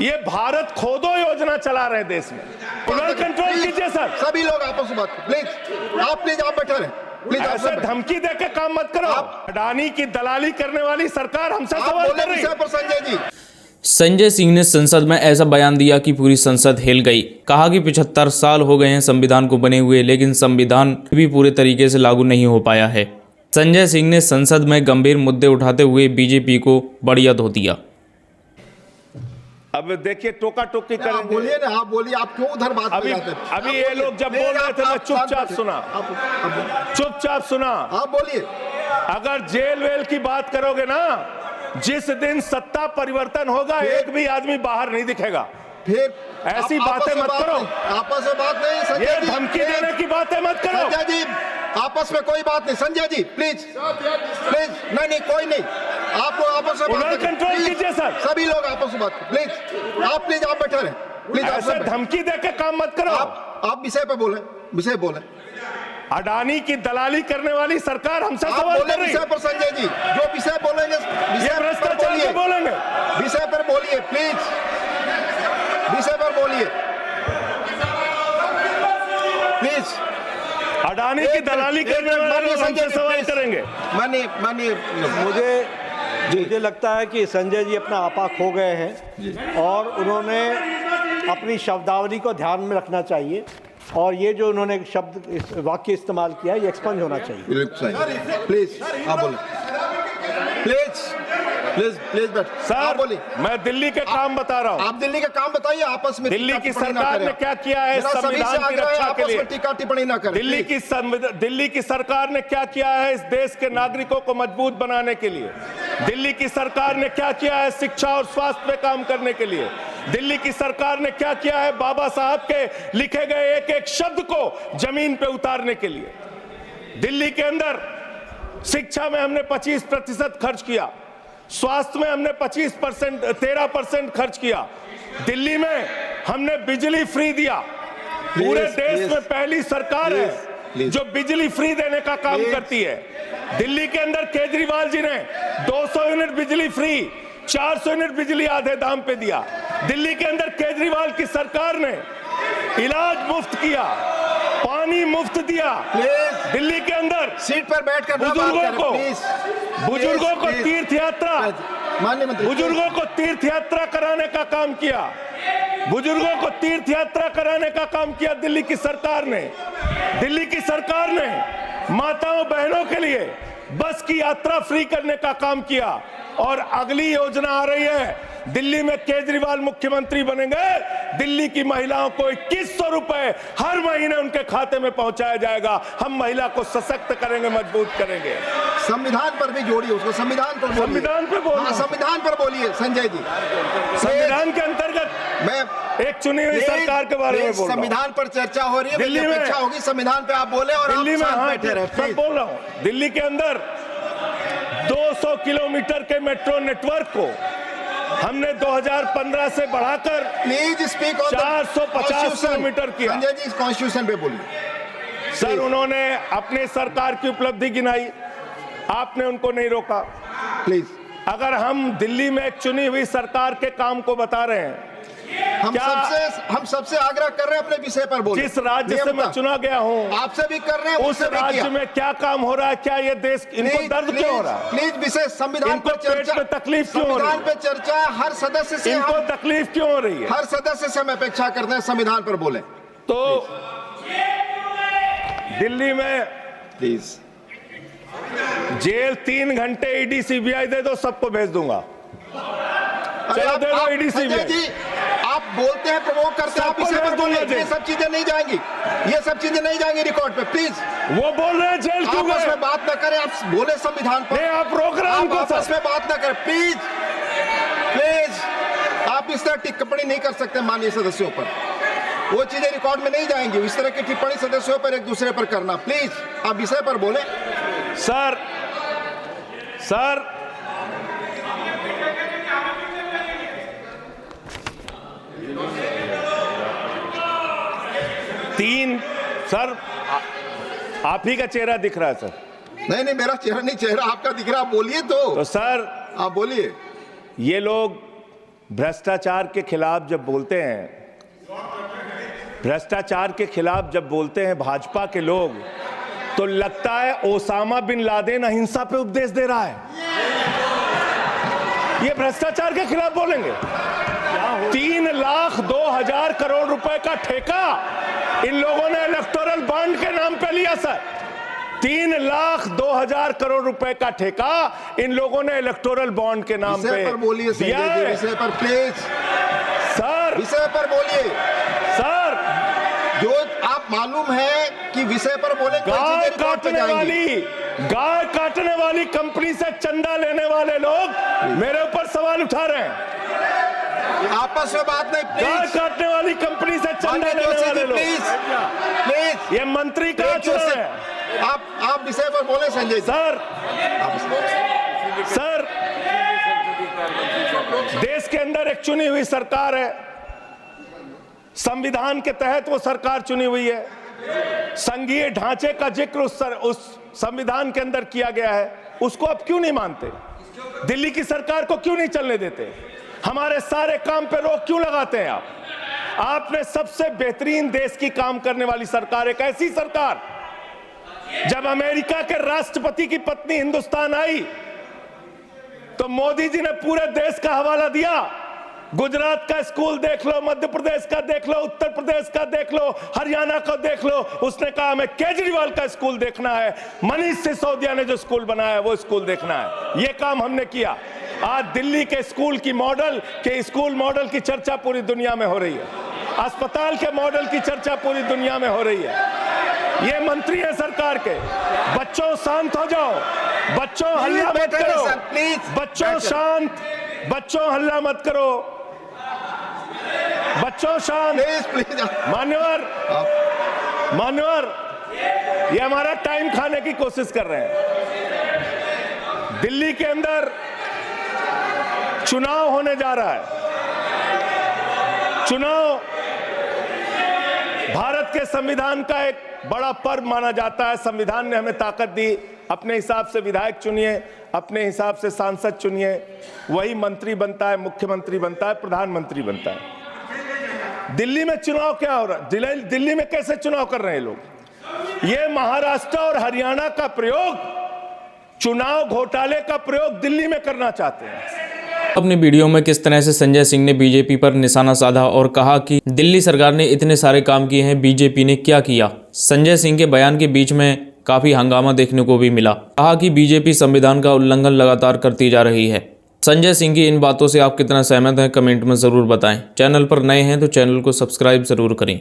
ये भारत खोदो योजना चला रहे देश में, उधर कंट्रोल कीजिए सर। सभी लोग आपस में बात प्लीज, आप बैठे रहे प्लीज। ऐसे धमकी देके काम मत करो। अडानी की दलाली करने वाली सरकार हमसे सवाल कर रही है। संजय जी, संजय सिंह ने संसद में ऐसा बयान दिया कि पूरी संसद हिल गई। कहा कि 75 साल हो गए हैं संविधान को बने हुए, लेकिन संविधान भी पूरे तरीके से लागू नहीं हो पाया है। संजय सिंह ने संसद में गंभीर मुद्दे उठाते हुए बीजेपी को बढ़िया धो दिया। अब देखिए टोका टोकी करेंगे। आप बोलिए ना, आप बोलिए, आप क्यों उधर बात अभी अभी ये लोग जब बोल रहे थे मैं चुपचाप सुना। आप बोलिए। अगर जेल वेल की बात करोगे ना, जिस दिन सत्ता परिवर्तन होगा एक भी आदमी बाहर नहीं दिखेगा। फिर ऐसी बातें मत करो, आपस में बात नहीं। ये धमकी देने की बातें मत करो। संजय जी, आपस में कोई बात नहीं। संजय जी प्लीज प्लीज, नहीं कोई नहीं, आप लोग आपस में बात कंट्रोल कीजिए सर। सभी लोग आपस में बात प्लीज, आप बैठे रहे प्लीज। ऐसे धमकी देके काम मत करो। आप विषय पे बोले। अडानी की दलाली करने वाली सरकार हमसे सवाल कर रही है। विषय पर संजय जी, जो विषय बोलेंगे ये भ्रष्टाचार पे बोलेंगे, विषय पर बोलिए प्लीज, विषय पर बोलिए प्लीज। अडानी की दलाली करने वाले लोग हमसे सवाल करेंगे। मानिए मुझे लगता है कि संजय जी अपना आपा खो गए हैं और उन्होंने अपनी शब्दावली को ध्यान में रखना चाहिए, और ये जो उन्होंने शब्द वाक्य इस्तेमाल किया है ये एक्सपंज होना चाहिए। प्लीज आप बोले, प्लीज बैठ। सर बोलिए, मैं दिल्ली के काम बता रहा हूँ। आप दिल्ली का काम बताइए, आपस में दिल्ली की सरकार ने क्या किया है संविधान की रक्षा के लिए? टीका टिप्पणी ना करें। दिल्ली की सरकार ने क्या किया है इस देश के नागरिकों को मजबूत बनाने के लिए? दिल्ली की सरकार ने क्या किया है शिक्षा और स्वास्थ्य पे काम करने के लिए? दिल्ली की सरकार ने क्या किया है बाबा साहब के लिखे गए एक एक शब्द को जमीन पे उतारने के लिए? दिल्ली के अंदर शिक्षा में हमने 25% खर्च किया, स्वास्थ्य में हमने 13% खर्च किया, दिल्ली में हमने बिजली फ्री दिया। पूरे देश में पहली सरकार है जो बिजली फ्री देने का काम करती है। दिल्ली के अंदर केजरीवाल जी ने 200 यूनिट बिजली फ्री, 400 यूनिट बिजली आधे दाम पे दिया। दिल्ली के अंदर केजरीवाल की सरकार ने इलाज मुफ्त किया, पानी मुफ्त दिया। दिल्ली के अंदर सीट पर बैठकर बुजुर्गों को तीर्थ यात्रा, माननीय मंत्री, बुजुर्गों को तीर्थ यात्रा कराने का काम किया। बुजुर्गों को तीर्थ यात्रा कराने का काम किया दिल्ली की सरकार ने। दिल्ली की सरकार ने माताओं बहनों के लिए बस की यात्रा फ्री करने का काम किया। और अगली योजना आ रही है, दिल्ली में केजरीवाल मुख्यमंत्री बनेंगे, दिल्ली की महिलाओं को 2100 रुपए हर महीने उनके खाते में पहुंचाया जाएगा। हम महिला को सशक्त करेंगे, मजबूत करेंगे। संविधान पर भी जोड़िए उसको, संविधान पर बोलिए। संविधान पर बोलिए संजय जी। संविधान के अंतर्गत मैं एक चुनी हुई सरकार के बारे में बोल रहा हूं। संविधान पर चर्चा हो रही है, दिल्ली में अपेक्षा होगी संविधान पे आप बोले और दिल्ली में बैठे रहे। मैं बोल रहा हूं, दिल्ली के अंदर 200 किलोमीटर के मेट्रो नेटवर्क को हमने 2015 से बढ़ाकर 450 किलोमीटर किया। संजय जी कॉन्स्टिट्यूशन पे बोलिए सर। उन्होंने अपनी सरकार की उपलब्धि गिनाई, आपने उनको नहीं रोका। प्लीज, अगर हम दिल्ली में एक चुनी हुई सरकार के काम को बता रहे हैं, हम सबसे आग्रह कर रहे हैं अपने विषय पर बोलिए। जिस राज्य से मैं चुना गया हूं आपसे भी कर रहे हैं, उस राज्य में क्या काम हो रहा है, क्या ये देश इनको दर्द क्यों हो रहा है? प्लीज विषय संविधान पर चर्चा, तकलीफ क्यों हो रही है? संविधान पे चर्चा हर सदस्य से, इनको तकलीफ क्यों हो रही है? हर सदस्य से हम अपेक्षा करते हैं संविधान पर बोले। तो दिल्ली में प्लीज जेल 3 घंटे ईडी सीबीआई दे दो, सबको भेज दूंगा। चलो दे दो ईडी सीबीआई। आप बोलते हैं, प्रवोक करते हैं, आप इसे पर बोलिए। ये सब चीजें नहीं जाएंगी, ये सब चीजें नहीं जाएंगी रिकॉर्ड पे। प्लीज, वो बोल रहे हैं जेल क्यों आपस में बात ना करें, आप बोले संविधान पर। नहीं, आप रोक रहे हैं उनको। आपस में बात ना करें प्लीज, आप इस तरह टिप्पणी नहीं कर सकते माननीय सदस्यों पर। वो चीजें रिकॉर्ड में नहीं जाएंगी, इस तरह की टिप्पणी सदस्यों पर एक दूसरे पर करना। प्लीज आप विषय पर बोले। सर 3 सर आप ही का चेहरा दिख रहा है सर। नहीं मेरा चेहरा नहीं, चेहरा आपका दिख रहा, आप बोलिए तो। सर आप बोलिए। ये लोग भ्रष्टाचार के खिलाफ जब बोलते हैं, भ्रष्टाचार के खिलाफ जब बोलते हैं भाजपा के लोग, तो लगता है ओसामा बिन लादेन अहिंसा पे उपदेश दे रहा है। ये भ्रष्टाचार के खिलाफ बोलेंगे। 3,02,000 करोड़ रुपए का ठेका इन लोगों ने इलेक्टोरल बॉन्ड के नाम पे लिया सर। 3,02,000 करोड़ रुपए का ठेका इन लोगों ने इलेक्टोरल बॉन्ड के नाम पे विषय पर बोलिए दिया संजय जी, है। विषय पर प्लीज सर विषय पर बोलिए सर, जो आप मालूम है कि विषय पर बोले गाय काटने वाली कंपनी से चंदा लेने वाले लोग मेरे ऊपर सवाल उठा रहे हैं। आपस में बात नहीं, गाय प्लीज काटने वाली कंपनी से चंदा लेने वाले लोग, प्लीज प्लीज ये मंत्री कहाँ चुन रहे हैं? आप विषय पर बोले संजय जी। सर सर, देश के अंदर एक चुनी हुई सरकार है, संविधान के तहत वो सरकार चुनी हुई है, संघीय ढांचे का जिक्र उस संविधान के अंदर किया गया है, उसको आप क्यों नहीं मानते? दिल्ली की सरकार को क्यों नहीं चलने देते? हमारे सारे काम पे रोक क्यों लगाते हैं आप? आपने सबसे बेहतरीन देश की काम करने वाली सरकार, एक ऐसी सरकार, जब अमेरिका के राष्ट्रपति की पत्नी हिंदुस्तान आई तो मोदी जी ने पूरे देश का हवाला दिया। गुजरात का स्कूल देख लो, मध्य प्रदेश का देख लो, उत्तर प्रदेश का देख लो, हरियाणा का देख लो। उसने कहा हमें केजरीवाल का स्कूल देखना है, मनीष सिसोदिया ने जो स्कूल बनाया है वो स्कूल देखना है। ये काम हमने किया। आज दिल्ली के स्कूल मॉडल की चर्चा पूरी दुनिया में हो रही है, अस्पताल के मॉडल की चर्चा पूरी दुनिया में हो रही है। ये मंत्री है सरकार के। बच्चों शांत हो जाओ, बच्चों हल्ला मत करो, बच्चों शांत, बच्चों हल्ला मत करो, बच्चों शांत। प्लीज मान्यवर, ये हमारा टाइम खाने की कोशिश कर रहे हैं। दिल्ली के अंदर चुनाव होने जा रहा है। चुनाव भारत के संविधान का एक बड़ा पर्व माना जाता है। संविधान ने हमें ताकत दी, अपने हिसाब से विधायक चुनिए, अपने हिसाब से सांसद चुनिए, वही मंत्री बनता है, मुख्यमंत्री बनता है, प्रधानमंत्री बनता है। दिल्ली में चुनाव क्या हो रहा है? दिल्ली में कैसे चुनाव कर रहे हैं लोग? ये महाराष्ट्र और हरियाणा का प्रयोग, चुनाव घोटाले का प्रयोग दिल्ली में करना चाहते हैं। अपनी वीडियो में किस तरह से संजय सिंह ने बीजेपी पर निशाना साधा और कहा कि दिल्ली सरकार ने इतने सारे काम किए हैं, बीजेपी ने क्या किया। संजय सिंह के बयान के बीच में काफी हंगामा देखने को भी मिला। कहा कि बीजेपी संविधान का उल्लंघन लगातार करती जा रही है। संजय सिंह की इन बातों से आप कितना सहमत हैं, कमेंट में ज़रूर बताएं। चैनल पर नए हैं तो चैनल को सब्सक्राइब ज़रूर करें।